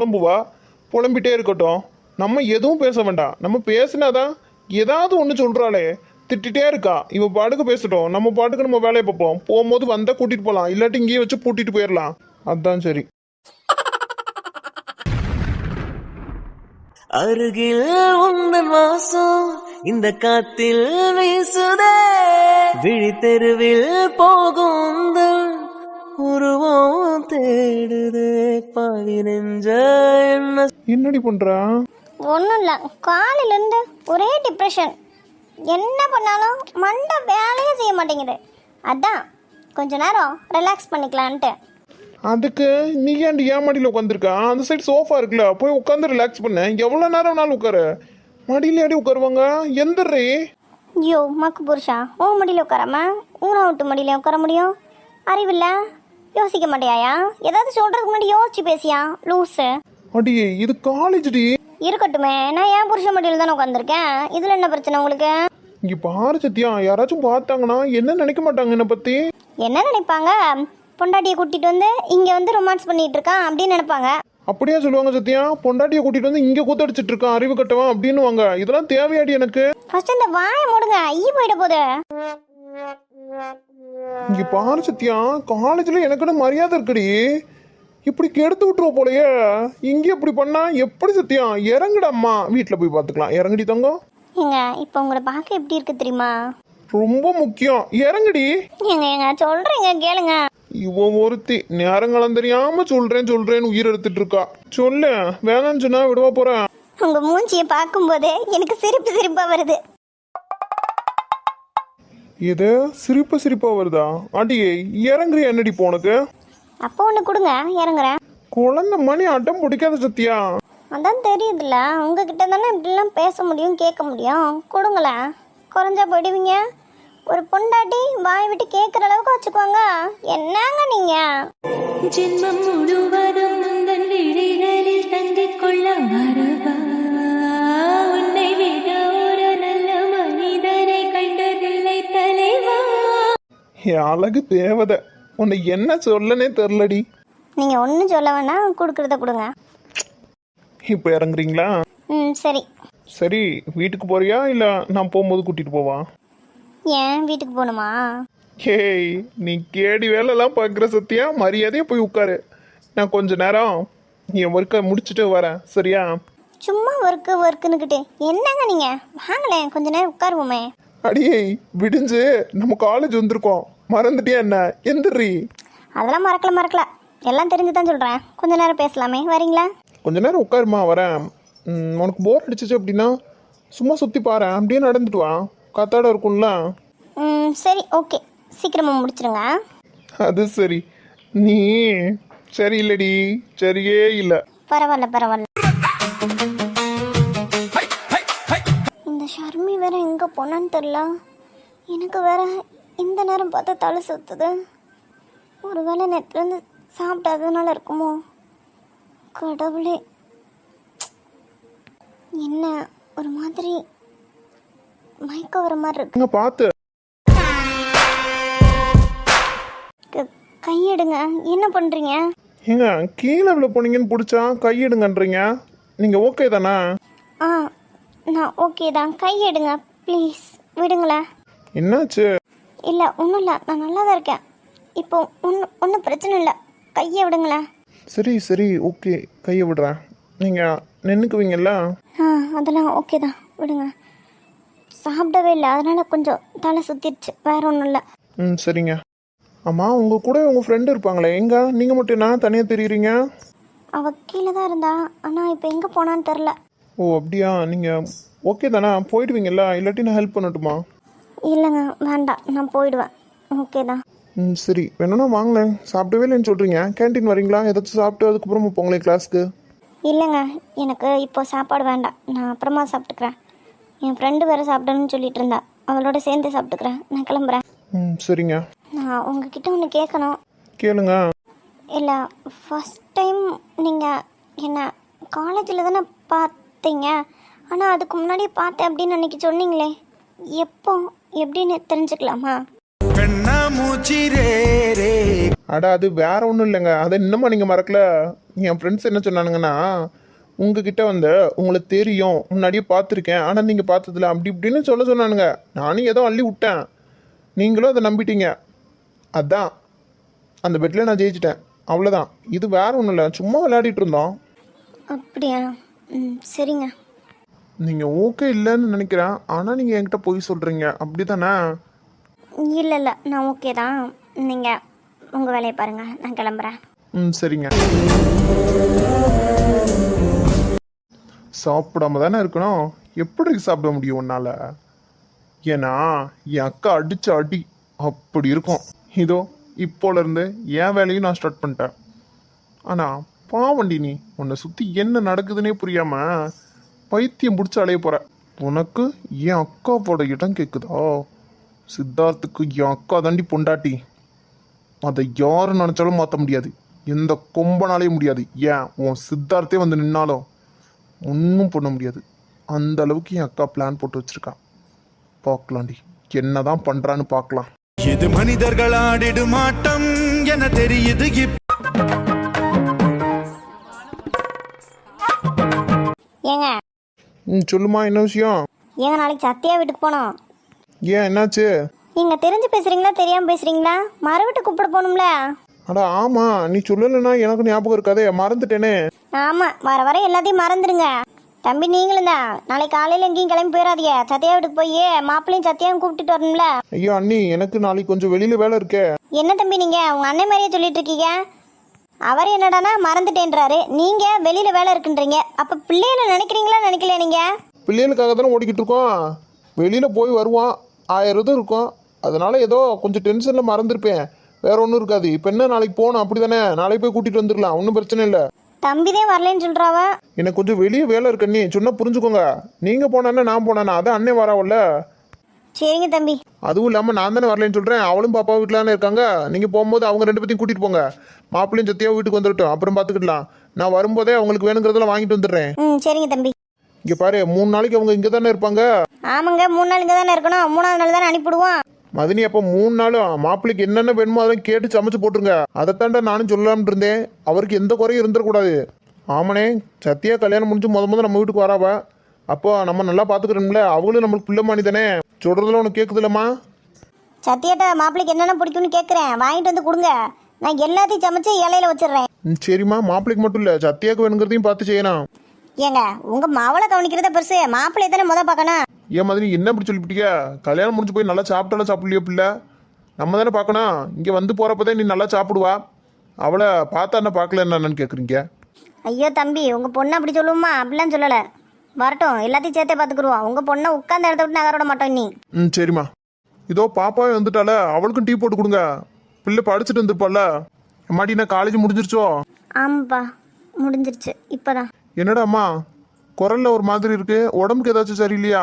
புலம்பிட்டே இருக்கட்டும். நம்ம எதுவும் பேச வேண்டாம். நம்ம பேசினாதான் ஏதாவது ஒன்று சொல்கிறாளே, திட்டிகிட்டே இருக்கா. இவ பாட்டுக்கு பேசட்டும், நம்ம பாட்டுக்கு நம்ம வேலையை பார்ப்போம். போகும்போது வந்தால் கூட்டிகிட்டு போகலாம், இல்லாட்டி இங்கேயே வச்சு பூட்டிட்டு போயிடலாம். அதுதான் சரி. அருகில் உந்தன் வாசம் இந்த காத்தில் வீசுதே, விழித்தெருவில் போகும் உருவம் தேடுதே, பாவி நெஞ்ச என்னடி பண்றா? ஒன்றும் இல்லை, காலையிலேருந்து ஒரே டிப்ரெஷன். என்ன பண்ணாலும் மண்டை வேலையே செய்ய மாட்டேங்குது. அதான் கொஞ்ச நேரம் ரிலாக்ஸ் பண்ணிக்கலான்ட்டு. அதுக்கு நீ ஏன்டி ஏன் மடியில் உட்காந்துருக்கா? அந்த சைடு சோஃபா இருக்குல்ல, போய் உட்காந்து ரிலாக்ஸ் பண்ண. எவ்வளோ நேரம் நாள் உட்காரு? மடியில் ஏடி உட்காருவாங்க? எந்திரி. ஐயோ மக்கு புருஷா, ஓ மடியில் உட்காராம ஊரை விட்டு மடியில் உட்கார முடியும்? அறிவில்ல, யோசிக்க மாட்டியாயா? ஏதாவது சொல்றதுக்கு முன்னாடி யோசிச்சு பேசியா லூஸு. அடியே, இது காலேஜ் டி. இருக்கட்டுமே, நான் ஏன் புருஷன் மடியில் தானே உட்காந்துருக்கேன். இதில் என்ன பிரச்சனை உங்களுக்கு? இங்கே பாரு சத்யா, யாராச்சும் பார்த்தாங்கன்னா என்ன நினைக்க மாட்டாங்க என்னை பற்றி? என்ன நினைப்பாங்க? பொண்டாட்டியை கூட்டிட்டு வந்து இங்கே வந்து ரொமான்ஸ் பண்ணிட்டு இருக்கான் அப்படின்னு நினைப்பாங்க. அப்படியே சொல்லுவாங்க சத்யா. பொண்டாட்டியை கூட்டிட்டு வந்து இங்கே கூத்தடிச்சிட்டு இருக்கான், அறிவு கட்டவன் அப்படின்னு வாங்க. இதெல்லாம் தேவையாடி எனக்கு? ஃபர்ஸ்ட் இந்த வாயை மூடுங்க, ஈ போயிட போகுது. இங்கே பாரு சத்யா, காலேஜில் எனக்குன்னு மரியாதை இருக்குடி. இப்படி கெடுத்து விட்டுருவ போலயே. இங்கே இப்படி பண்ணா எப்படி சத்யா? இறங்குடம்மா, வீட்டில் போய் பார்த்துக்கலாம். இறங்குடி தங்கம். ஏங்க, இப்போ உங்களை பார்க்க எப்படி இருக்கு தெரியுமா? ரொம்ப முக்கியம், இறங்குடி. ஏங்க சொல்றீங்க கேளுங்க. இவன் ஒருத்தி நேரங்காலம் தெரியாம சொல்றேன்னு உயிர் எடுத்துட்டு இருக்கா. சொல்லு, வேணான்னு சொன்னா விடுவா போறேன். உங்க மூஞ்சியை பார்க்கும்போதே எனக்கு சிரிப்பா வருது. இது சிரிப்பா வருதா? அடியே, இறங்குறியா என்னடி போனக்கு? அப்போ ஒன்று கொடுங்க, இறங்குறேன். குழந்தை மணி அட்டம் பிடிக்காத சத்தியா. அதான் தெரியுதுல்ல, உங்ககிட்ட தானே இப்படிலாம் பேச முடியும், கேட்க முடியும். கொடுங்களேன், குறைஞ்சா போயிடுவீங்க. ஒரு பொண்டாட்டி வாய் விட்டு கேட்குற அளவுக்கு வச்சுக்குவாங்க. என்னங்க நீங்க? ஜென்மம் முழுவதும் உந்தன் விழிகளில் தங்கிக் கொள்ள மறவா, உன்னை விட ஒரு நல்ல மனிதனை கண்டதில்லை தலைவா. என் அழகு தேவதை, உன்னை என்ன சொல்லனே தெரிலடி. நீங்கள் ஒன்றும் சொல்ல வேணாம், கொடுக்குறத கொடுங்க. இப்போ இறங்குறீங்களா? சரி. சரி, வீட்டுக்கு போறியா இல்லை நான் போகும்போது கூட்டிட்டு போவா? ஏன் வீட்டுக்கு போகணுமா? ஏய், நீ கேடி வேலைலாம் பார்க்குற சத்தியா. மரியாதையே போய் உட்காரு. நான் கொஞ்ச நேரம் என் ஒர்க்கை முடிச்சுட்டு வரேன், சரியா? சும்மா ஒர்க்குன்னுக்கிட்டு என்னங்க நீங்கள்? வாங்களேன், கொஞ்ச நேரம் உட்காருவோமே. அடியே, விடிஞ்சு நம்ம காலேஜ் வந்திருக்கோம், மறந்துட்டியா என்ன? எந்திரி. அதெல்லாம் மறக்கல, எல்லாம் தெரிஞ்சு தான் சொல்கிறேன். கொஞ்ச நேரம் பேசலாமே, வரீங்களா? கொஞ்ச நேரம் உட்காருமா, வரேன். உனக்கு போர் அடிச்சிச்சு அப்படின்னா சும்மா சுற்றி பாரு, அப்படியே நடந்துட்டு வா, காத்தாட இருக்கும்ல. சரி, ஓகே, சீக்கிரமாக முடிச்சிடுங்க. அது சரி. நீ சரி இல்லடி, சரியே இல்லை. பரவாயில்ல. இந்த ஷர்மி வேற எங்கே போனான்னு தெரில. எனக்கு வேற இந்த நேரம் பார்த்தா தலை சுத்துது. ஒரு வேளை நேற்றுலேருந்து சாப்பிடாததுனால இருக்குமோ? கடவுளே, என்ன ஒரு மாதிரி மயக்கம் வர மாதிரி இருக்கு. இங்க பார்த்து கையெடுங்க. என்ன பண்ணுறீங்க? ஏங்க கீழே விழ போனீங்கன்னு பிடிச்சா கையெடுங்கன்றீங்க. நீங்கள் ஓகே தானே? ஆ, நான் ஓகே தான். கையெடுங்க ப்ளீஸ், விடுங்களேன். என்னாச்சு? இல்லை, ஒன்றும் இல்லை, நான் நல்லா தான் இருக்கேன். இப்போ ஒன்றும் பிரச்சனை இல்லை, கையை விடுங்களேன். சரி சரி ஓகே, கையை விடுறேன். நீங்கள் நின்றுக்குவீங்கல்ல? ஆ, அதெல்லாம் ஓகே தான், விடுங்க. சாப்பிடவே இல்லை, அதனால் கொஞ்சம் தலை சுற்றிடுச்சு, வேற ஒன்றும் இல்லை. ம் சரிங்க. ஆமாம், உங்கள் கூட உங்கள் ஃப்ரெண்டு இருப்பாங்களே, எங்க நீங்கள் மட்டும் என்ன தனியாக தெரியுறீங்க? அவள் கீழே தான் இருந்தா, ஆனால் இப்போ எங்கே போனான்னு தெரில. ஓ அப்படியா, நீங்கள் ஓகே தானே? போயிடுவீங்கல்ல, இல்லாட்டி நான் ஹெல்ப் பண்ணட்டுமா? இல்லைங்க, வேண்டாம், நான் போயிடுவேன். ஓகே தான். ம் சரி, வேணும்னா வாங்களேன். சாப்பிடவே இல்லைன்னு சொல்கிறீங்க, கேன்டீன் வரீங்களா? ஏதாச்சும் சாப்பிட்டு அதுக்கப்புறமா போங்களேன் கிளாஸ்க்கு. இல்லைங்க, எனக்கு இப்போ சாப்பாடு வேண்டாம், நான் அப்புறமா சாப்பிட்டுக்கிறேன். என் ஃப்ரெண்டு வேறு சாப்பிடணும்னு சொல்லிட்டு இருந்தா, அவளோட சேர்ந்து சாப்பிட்டுக்கிறேன். நான் கிளம்புறேன். ம் சரிங்க. நான் உங்ககிட்ட ஒன்று கேட்கணும். கேளுங்க. இல்லை, ஃபஸ்ட் டைம் நீங்கள் என்னை காலேஜில் தானே பார்த்தீங்க, ஆனால் அதுக்கு முன்னாடி பார்த்தேன் அப்படின்னு அன்றைக்கி சொன்னீங்களே, எப்போ எப்படின்னு தெரிஞ்சுக்கலாமா? அடா அது வேற ஒன்றும் இல்லைங்க, அதை இன்னமும் நீங்கள் மறக்கல. என் ஃப்ரெண்ட்ஸ் என்ன சொன்னானுங்கன்னா, உங்ககிட்ட வந்து உங்களை தெரியும், முன்னாடியே பார்த்துருக்கேன், ஆனால் நீங்கள் பார்த்ததில்ல அப்படி இப்படின்னு சொல்ல சொன்னானுங்க. நானும் ஏதோ அள்ளி விட்டேன், நீங்களும் அதை நம்பிட்டீங்க. அதான் அந்த பெட்டில் நான் ஜெயிச்சிட்டேன், அவ்வளோதான். இது வேற ஒன்றும் இல்லை, சும்மா விளையாடிட்டு இருந்தோம். அப்படியா? ம் சரிங்க. நீங்கள் ஓகே இல்லைன்னு நினைக்கிறேன், ஆனால் நீங்கள் என்கிட்ட போய் சொல்கிறீங்க, அப்படி தானே? இல்லை இல்லை, நான் ஓகே தான். நீங்கள் உங்கள் வேலையை பாருங்கள், நான் கிளம்புறேன். ம் சரிங்க. சாப்பிடாம தானே இருக்கணும், எப்படி சாப்பிட முடியும் உன்னால? ஏன்னா என் அக்கா அடிச்ச அடி அப்படி இருக்கும். இதோ இப்போலேருந்து என் வேலையும் நான் ஸ்டார்ட் பண்ணிட்டேன். ஆனால் பாவண்டி, நீ உன்னை சுற்றி என்ன நடக்குதுன்னே புரியாம பைத்தியம் பிடிச்சி அலைய போற. உனக்கு என் அக்காவோட இடம் கேட்குதா? சித்தார்த்துக்கு என் அக்கா தாண்டி பொண்டாட்டி. அதை யாரும் நினைச்சாலும் மாற்ற முடியாது, எந்த கொம்பனாலையும் முடியாது. ஏன் உன் சித்தார்த்தே வந்து நின்னாலும் ஒன்றும் பண்ண முடியாது. அந்த அளவுக்கு என் அக்கா பிளான் போட்டு வச்சிருக்கா. பார்க்கலாண்டி, என்னதான் பண்றான்னு பார்க்கலாம். இது மனிதர்கள் ஆடிடும் ஆட்டம் என தெரியுது. ஏங்க சொல்லுமா, என்ன விஷயம்? ஏங்க நாளைக்கு சத்யா வீட்டுக்கு போனோம். ஏன் என்னாச்சு? நீங்கள் தெரிஞ்சு பேசுகிறீங்களா தெரியாமல் பேசுகிறீங்களா? மறு வீட்டு கூப்பிட போகணும்ல. அடா ஆமா, நீ சொல்லலைன்னா எனக்கு ஞாபகம் இருக்காதே, மறந்துட்டேனே. ஆமாம், வர வர எல்லாத்தையும் மறந்துடுங்க. தம்பி நீங்களும் தான் நாளைக்கு காலையில் எங்கேயும் கிளம்பி போயிடாதீங்க. சத்யா வீட்டுக்கு போய் மாப்பிள்ளையும் சத்யாவும் கூப்பிட்டுட்டு வரணும்ல. ஐயோ அண்ணி, எனக்கு நாளைக்கு கொஞ்சம் வெளியில வேலை இருக்கே. என்ன தம்பி நீங்கள் உங்கள் அண்ணன் மாதிரியே சொல்லிட்டு இருக்கீங்க? அவர் என்னடானா மறந்துட்டேன்றாரு, நீங்கள் வெளியில் வேலை இருக்குன்றீங்க. அப்போ பிள்ளைகளை நினைக்கிறீங்களா நினைக்கல? நீங்கள் பிள்ளைகளுக்காக தானே ஓடிக்கிட்டு இருக்கோம். வெளியில போய் வருவான், 1000 இது இருக்கும், அதனால ஏதோ கொஞ்சம் டென்ஷன்ல மறந்துருப்பேன், வேற ஒன்றும் இருக்காது. இப்போ என்ன நாளைக்கு போகணும் அப்படி தானே, நாளைக்கு போய் கூட்டிட்டு வந்துடலாம், ஒன்றும் பிரச்சனை இல்லை. தம்பிதான் வரலன்னு சொல்கிறாவ. எனக்கு கொஞ்சம் வெளியே வேலை இருக்கு அண்ணி, சொன்னா புரிஞ்சுக்கோங்க. நீங்க போனா நான் போனா அதான் அண்ணன் வராவல்ல. சரிங்க தம்பி. அதுவும் இல்லாமல் நான் தானே வரலன்னு சொல்கிறேன், அவளும் பாப்பா வீட்டில் தானே இருக்காங்க. நீங்கள் போகும்போது அவங்க 2 பேத்தையும் கூட்டிகிட்டு போங்க. மாப்பிள்ளையும் சத்தியாவும் வீட்டுக்கு வந்துடட்டும், அப்புறம் பார்த்துக்கிடலாம். நான் வரும்போதே அவங்களுக்கு வேணுங்கிறதெல்லாம் வாங்கிட்டு வந்துடுறேன். ம் சரிங்க தம்பி. இங்கே பாரு, 3 நாளைக்கு அவங்க இங்கே தானே இருப்பாங்க. ஆமாங்க, 3 நாள் இங்கே தானே இருக்கணும், 3ஆவது நாள் தானே அனுப்பிவிடுவோம். மதினி, அப்போ 3 நாளும் மாப்பிள்ளைக்கு என்னென்ன வேணுமோ அதெல்லாம் கேட்டு சமைச்சு போட்டுருங்க. அதைத்தாண்டா நானும் சொல்லலாம்னு இருந்தேன், அவருக்கு எந்த குறையும் இருந்துடக்கூடாது. ஆமாண்ணே, சத்தியா கல்யாணம் முடிஞ்சு முத நம்ம வீட்டுக்கு வராவா, அப்போ நம்ம நல்லா பார்த்துக்கிறோம்ல, அவங்களும் நம்மளுக்கு பிள்ளை மாணி தானே. சொல்கிறதுல உனக்கு கேட்குதுல்லம்மா? சத்தியாட்ட மாப்பிள்ளைக்கு என்னென்ன பிடிக்கும்னு கேட்குறேன், வாங்கிட்டு வந்து கொடுங்க, நான் எல்லாத்தையும் சமைச்சு இலையில வச்சிடுறேன். சரிம்மா, மாப்பிள்ளைக்கு மட்டும் இல்லை, சத்தியாவுக்கு வேணுங்கிறதையும் பார்த்து செய்யணும். ஏங்க உங்க மாவளை கவனிக்கிறத பெருசு, மாப்பிள்ளை தானே முத பார்க்கணும். ஏன் மாதிரி என்ன இப்படி சொல்லிவிட்டீங்க? கல்யாணம் முடிஞ்சு போய் நல்லா சாப்பிட்டாலும் சாப்பிடலையோ பிள்ளை, நம்ம தானே பார்க்கணும். இங்கே வந்து போகிறப்பதான் நீ நல்லா சாப்பிடுவா, அவளை பார்த்தா என்ன பார்க்கல என்னன்னு கேட்குறீங்க? ஐயோ தம்பி, உங்க பொண்ணு அப்படி சொல்லுவோமா? அப்படிலாம் சொல்லலை, வரட்டும் எல்லாத்தையும் சேர்த்தே பார்த்துக்குருவோம். உங்க பொண்ணை உட்காந்து இடத்த விட்டு நகர விட மாட்டோம் நீ. சரிம்மா. இதோ பாப்பாவே வந்துட்டால, அவளுக்கும் டீ போட்டு கொடுங்க, பிள்ளை படிச்சுட்டு வந்துருப்பால. அம்மாடி, நான் காலேஜ் முடிஞ்சிருச்சோ? ஆமாப்பா, முடிஞ்சிருச்சு இப்போதான். என்னடா அம்மா குரல்ல ஒரு மாதிரி இருக்கு, உடம்புக்கு ஏதாச்சும் சரியில்லையா?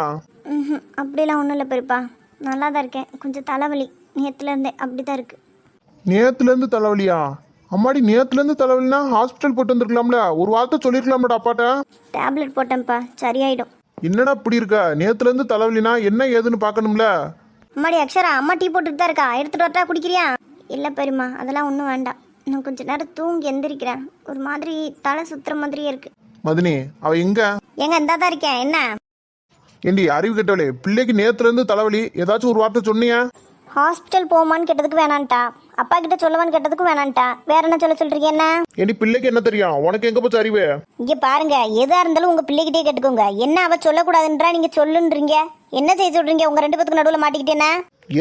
ம் அப்படிலாம் ஒன்றும் இல்லை பெரியப்பா, நல்லா தான் இருக்கேன். கொஞ்சம் தலைவலி நேற்றுலேருந்தே அப்படி தான் இருக்குது. நேத்துலேருந்து தலைவலியா? அம்மாடி, நேத்துலேருந்து தலைவலினா ஹாஸ்பிட்டல் போட்டு வந்துருக்கலாம்ல, ஒரு வார்த்தை சொல்லிருக்கலாம்டா அப்பாட்ட. டேப்லெட் போட்டேன்ப்பா, சரியாயிடும். என்னடா இப்படி இருக்கா? நேத்துல இருந்து தலைவலினா என்ன ஏதுன்னு பார்க்கணும்ல. அம்மாடி அக்ஷரா, அம்மா டீ போட்டுட்டு தான் இருக்கா, எடுத்துட்டு வரட்டா, குடிக்கிறியா? இல்லை பெரியம்மா, அதெல்லாம் ஒன்றும் வேண்டாம். நான் கொஞ்ச நேரம் தூங்கி எந்திரிக்கிறேன். ஒரு மாதிரி தலை சுத்துற மாதிரியே இருக்கு. மதினி, அவ எங்க? எங்க இந்தா தான் இருக்கேன். என்ன? ஏண்டி அறிவு கெட்டவளே, பிள்ளைக்கு நேத்துல இருந்து தலைவலி, ஏதாச்சும் ஒரு வார்த்தை சொன்னியா? ஹாஸ்பிட்டல் போமான்னு கேட்டதுக்கு வேணான்ட்டா, அப்பா கிட்ட சொல்லவான்னு கேட்டதுக்கும் வேணான்ட்டா. வேற என்ன சொல்றீங்க? என்ன ஏண்டி பிள்ளைக்கு என்ன தெரியும்? உனக்கு எங்க போச்சு அறிவு? இங்க பாருங்க, எதா இருந்தாலும் உங்க பிள்ளைகிட்டே கேட்டுக்கோங்க. என்ன அவ சொல்லக்கூடாதுன்றா நீங்க சொல்லுன்றீங்க? என்ன செய்ய சொல்றீங்க? உங்க 2 பேத்துக்கு நடுவில் மாட்டிக்கிட்டேன்னா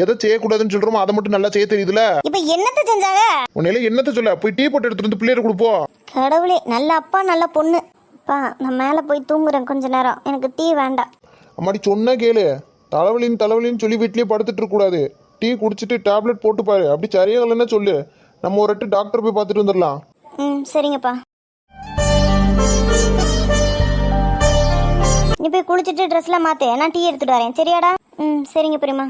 எதை செய்யக்கூடாதுன்னு சொல்றோமோ அதை மட்டும் நல்லா செய்ய தெரியுதுல. இப்ப என்னத்த செஞ்சாங்க? உன்னையில என்னத்த சொல்ல? போய் டீ போட்டு எடுத்துட்டு வந்து பிள்ளைய கொடுப்போம். கடவுளே, நல்ல அப்பா நல்ல பொண்ணு. அப்பா, நான் மேல போய் தூங்குறேன் கொஞ்ச நேரம், எனக்கு டீ வேண்டாம். அம்மாடி சொன்னா கேளு. தலைவலின்னு சொல்லி வீட்லயே படுத்துட்டு இருக்க கூடாது. டீ குடிச்சிட்டு டேப்லெட் போட்டு பாரு. அப்படி சரியாகலன்னா சொல்லு, நம்ம ஒரு டாக்டர் போய் பார்த்துட்டு வந்துடலாம். சரிங்கப்பா. நீ போய் குளிச்சுட்டு ட்ரெஸ்லாம் மாத்து, நான் டீ எடுத்துட்டு வரேன். சரியாடா? சரிங்க பெரியம்மா.